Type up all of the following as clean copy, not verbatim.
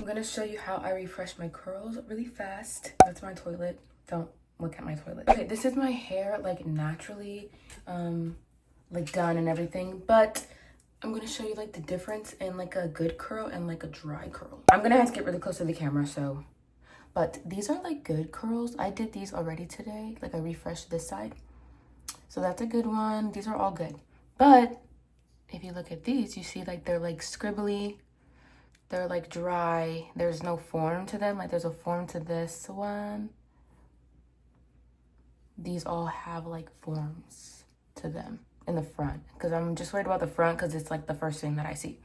I'm gonna show you how I refresh my curls really fast. That's my toilet. Don't look at my toilet. Okay, this is my hair like naturally like done and everything, but I'm gonna show you like the difference in like a good curl and like a dry curl. I'm gonna have to get really close to the camera, so, but these are like good curls. I did these already today. Like I refreshed this side. So that's a good one. These are all good. But if you look at these, you see like they're like scribbly. They're like dry. There's no form to them. Like there's a form to this one. These all have like forms to them in the front, because I'm just worried about the front because it's like the first thing that I see.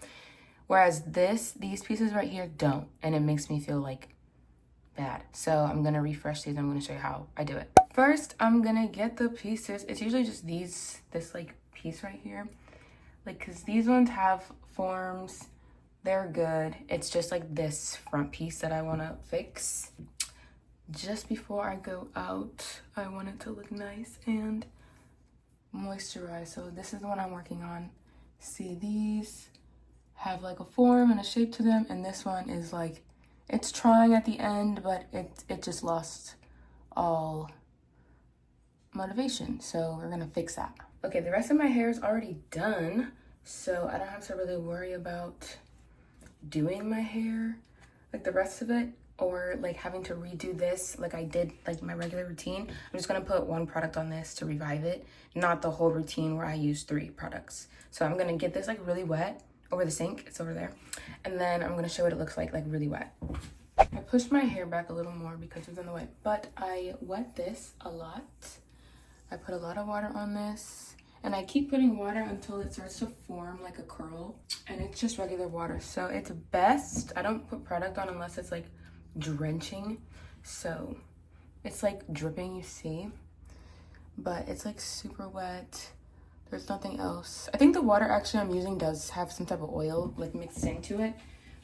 Whereas these pieces right here don't, and it makes me feel like bad. So I'm gonna refresh these. I'm gonna show you how I do it. First, I'm gonna get the pieces. It's usually just this like piece right here. Like, cause these ones have forms. They're good. It's just like this front piece that I wanna fix. Just before I go out, I want it to look nice and moisturized. So this is the one I'm working on. See, these have like a form and a shape to them, and this one is like, it's trying at the end, but it just lost all motivation. So we're gonna fix that. Okay, the rest of my hair is already done, so I don't have to really worry about doing my hair, like the rest of it, or like having to redo this like I did like my regular routine. I'm just gonna put one product on this to revive it, not the whole routine where I use 3 products. So I'm gonna get this like really wet over the sink, it's over there, and then I'm gonna show what it looks like really wet. I pushed my hair back a little more because it was in the way, but I wet this a lot. I put a lot of water on this, and I keep putting water until it starts to form like a curl, and it's just regular water. So it's best, I don't put product on unless it's like drenching. So it's like dripping, you see, but it's like super wet. There's nothing else. I think the water actually I'm using does have some type of oil like mixed into it,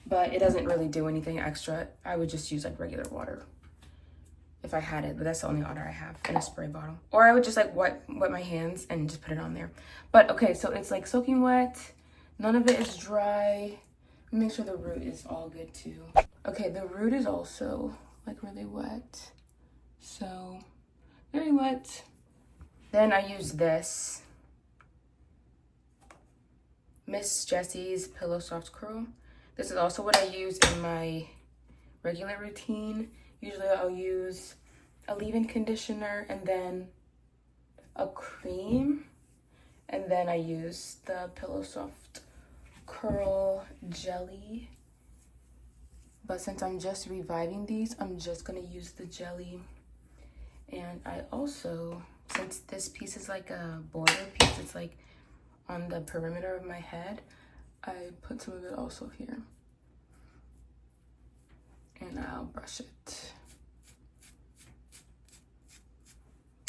but it doesn't really do anything extra. I would just use like regular water if I had it, but that's the only water I have in a spray bottle. Or I would just like wet my hands and just put it on there. But okay, so it's like soaking wet. None of it is dry. Make sure the root is all good too. Okay, the root is also like really wet. So very wet. Then I use this Miss Jessie's Pillow Soft Curl. This is also what I use in my regular routine. Usually I'll use a leave-in conditioner and then a cream, and then I use the Pillow Soft Curl Jelly. But since I'm just reviving these, I'm just gonna use the jelly. And I also, since this piece is like a border piece, it's like on the perimeter of my head, I put some of it also here. And I'll brush it.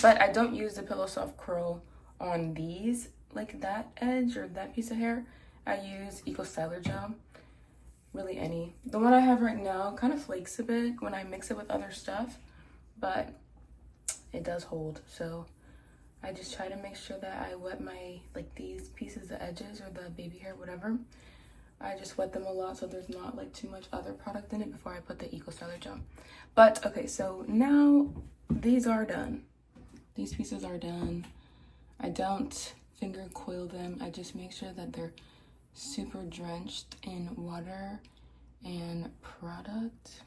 But I don't use the Pillow Soft Curl on these, like that edge or that piece of hair. I use Eco Styler Gel, really any. The one I have right now kind of flakes a bit when I mix it with other stuff, but it does hold. So I just try to make sure that I wet my, like these pieces, the edges or the baby hair, whatever. I just wet them a lot so there's not like too much other product in it before I put the Eco Styler Gel. But okay, so now these are done. These pieces are done. I don't finger coil them. I just make sure that they're super drenched in water and product.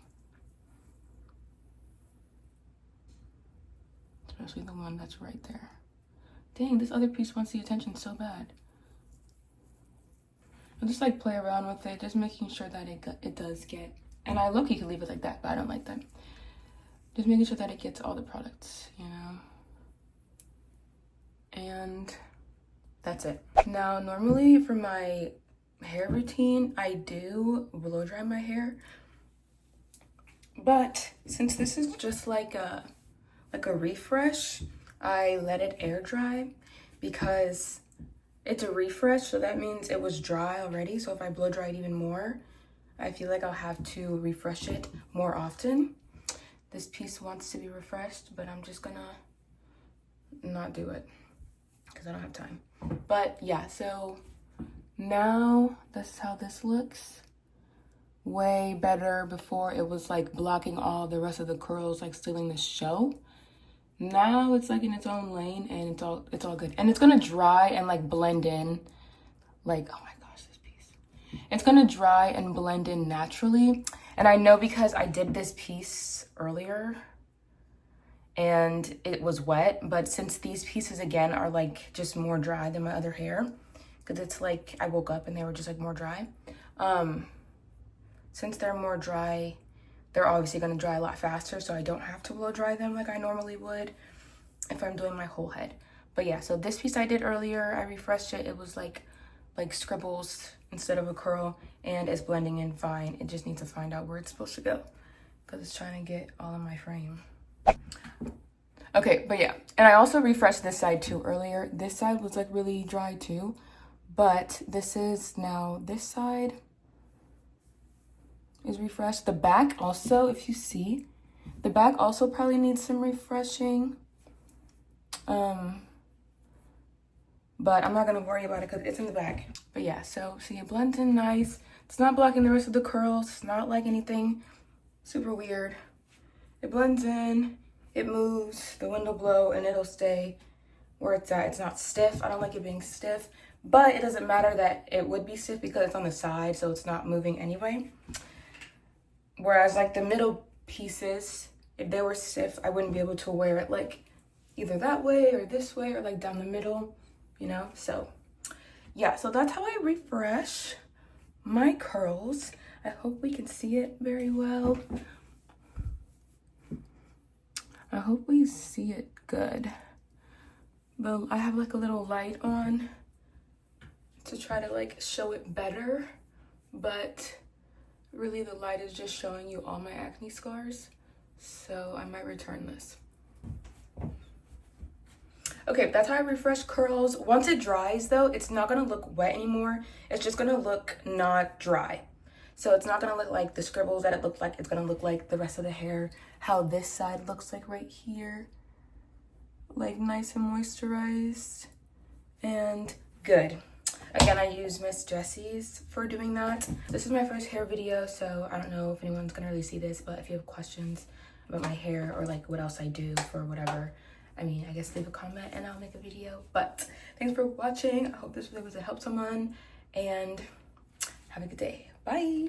Especially the one that's right there. Dang, this other piece wants the attention so bad. I'll just like play around with it, just making sure that it does get, and I low-key can leave it like that, but I don't like that. Just making sure that it gets all the products, you know? And that's it. Now, normally for my hair routine, I do blow dry my hair. But since this is just like a refresh, I let it air dry because it's a refresh, so that means it was dry already. So if I blow dry it even more, I feel like I'll have to refresh it more often. This piece wants to be refreshed, but I'm just gonna not do it because I don't have time. But yeah, so now this is how this looks way better. Before it was like blocking all the rest of the curls, like stealing the show. Now it's like in its own lane and it's all good. And it's gonna dry and like blend in. Like, oh my gosh, this piece. It's gonna dry and blend in naturally. And I know because I did this piece earlier and it was wet, but since these pieces again are like just more dry than my other hair, because it's like I woke up and they were just like more dry. Since they're more dry, they're obviously gonna dry a lot faster, so I don't have to blow dry them like I normally would if I'm doing my whole head. But yeah, so this piece I did earlier, I refreshed it. It was like scribbles instead of a curl, and it's blending in fine. It just needs to find out where it's supposed to go because it's trying to get all in my frame. Okay, but yeah, and I also refreshed this side too earlier. This side was like really dry too, but this side is refreshed. The back also, if you see, the back also probably needs some refreshing. But I'm not gonna worry about it because it's in the back. But yeah, so see, it blends in nice. It's not blocking the rest of the curls. It's not like anything super weird. It blends in, it moves, the wind will blow and it'll stay where it's at. It's not stiff. I don't like it being stiff, but it doesn't matter that it would be stiff because it's on the side, so it's not moving anyway. Whereas like the middle pieces, if they were stiff, I wouldn't be able to wear it like either that way or this way or like down the middle, you know? So yeah, so that's how I refresh my curls. I hope we can see it very well. I hope we see it good. But I have like a little light on to try to like show it better, but really the light is just showing you all my acne scars, so I might return this. Okay, that's how I refresh curls. Once it dries though, it's not gonna look wet anymore. It's just gonna look not dry. So it's not gonna look like the scribbles that it looked like. It's gonna look like the rest of the hair, how this side looks like right here. Like nice and moisturized and good. Again, I use Miss Jessie's for doing that. This is my first hair video, so I don't know if anyone's gonna really see this, but if you have questions about my hair or like what else I do for whatever, I mean, I guess leave a comment and I'll make a video. But thanks for watching. I hope this video was to help someone and have a good day. Bye.